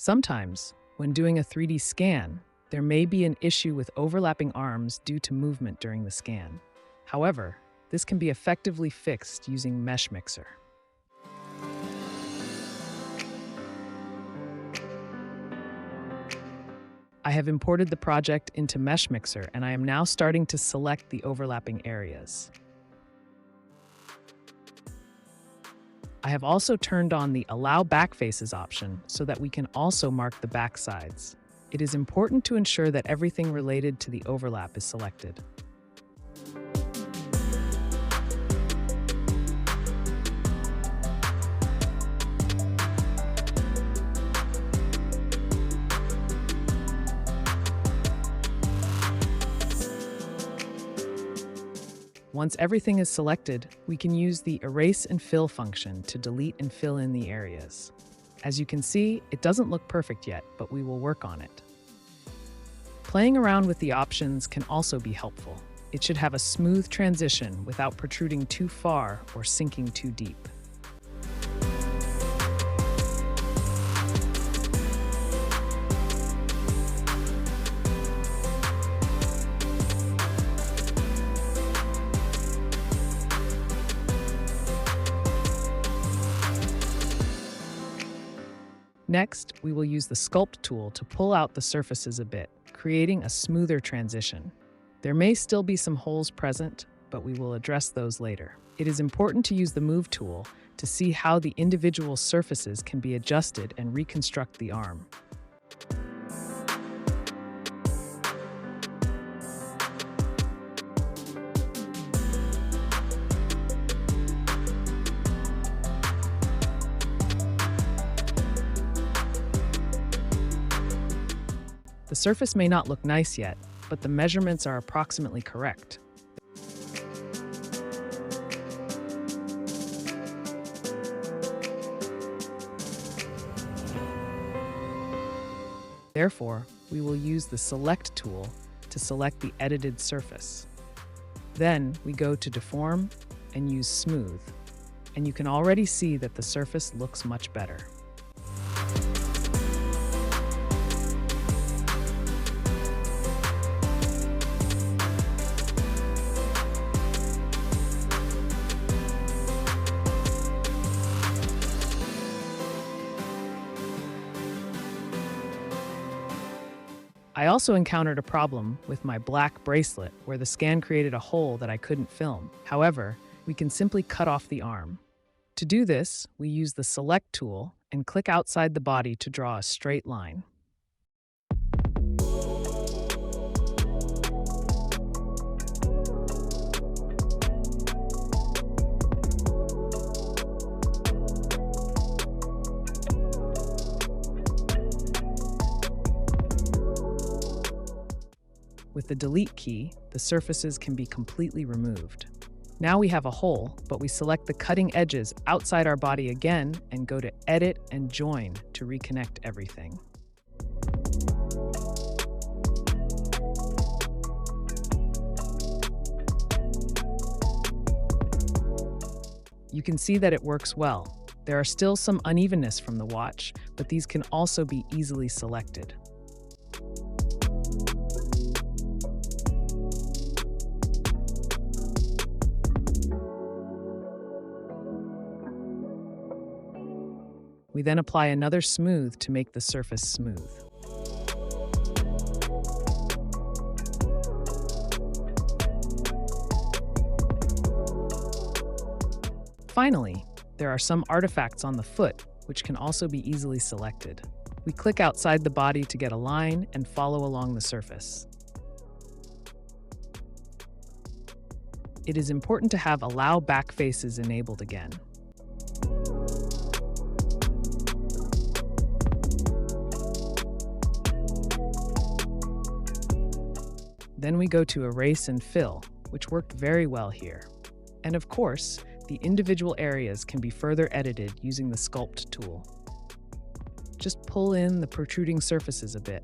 Sometimes, when doing a 3D scan, there may be an issue with overlapping arms due to movement during the scan. However, this can be effectively fixed using Meshmixer. I have imported the project into Meshmixer, and I am now starting to select the overlapping areas. I have also turned on the Allow Backfaces option so that we can also mark the back sides. It is important to ensure that everything related to the overlap is selected. Once everything is selected, we can use the Erase and Fill function to delete and fill in the areas. As you can see, it doesn't look perfect yet, but we will work on it. Playing around with the options can also be helpful. It should have a smooth transition without protruding too far or sinking too deep. Next, we will use the Sculpt tool to pull out the surfaces a bit, creating a smoother transition. There may still be some holes present, but we will address those later. It is important to use the Move tool to see how the individual surfaces can be adjusted and reconstruct the arm. The surface may not look nice yet, but the measurements are approximately correct. Therefore, we will use the Select tool to select the edited surface. Then we go to Deform and use Smooth, and you can already see that the surface looks much better. I also encountered a problem with my black bracelet where the scan created a hole that I couldn't film. However, we can simply cut off the arm. To do this, we use the Select tool and click outside the body to draw a straight line. With the Delete key, the surfaces can be completely removed. Now we have a hole, but we select the cutting edges outside our body again and go to Edit and Join to reconnect everything. You can see that it works well. There are still some unevenness from the watch, but these can also be easily selected. We then apply another smooth to make the surface smooth. Finally, there are some artifacts on the foot, which can also be easily selected. We click outside the body to get a line and follow along the surface. It is important to have Allow Backfaces enabled again. Then we go to Erase and Fill, which worked very well here. And of course, the individual areas can be further edited using the Sculpt tool. Just pull in the protruding surfaces a bit.